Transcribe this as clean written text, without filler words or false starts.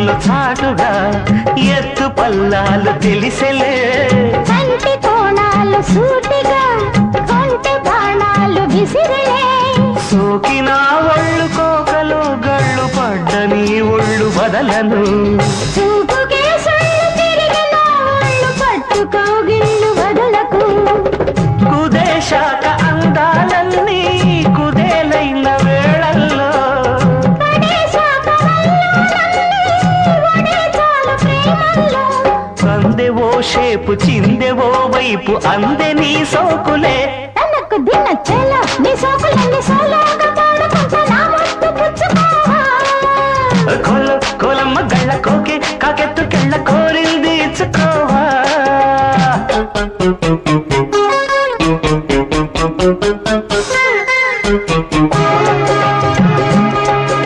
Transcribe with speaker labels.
Speaker 1: కన్నులు చాటుగా ఎత్తు పల్లాలు తెలిసెలే
Speaker 2: కంటి కోణాలు సూటిగా కొంటె బాణాలు విసిరలే
Speaker 1: సోకిన ఒళ్ళు కోకలు గళ్ళు పడ్డ నీ ఒళ్ళు వదలను
Speaker 2: చూపుకే సొళ్ళు తిరిగిన ఒళ్ళు పట్టుకోగిళ్ళు వదలకు
Speaker 1: కుదేశాక అందాలన్నీ కుదేలైన వేళల్లో
Speaker 2: పడేశాక వల్లోలన్నీ వడేచాలు ప్రేమల్లో
Speaker 1: సందెవో షేపు చిందెవో వైపు అందె నీ సోకులే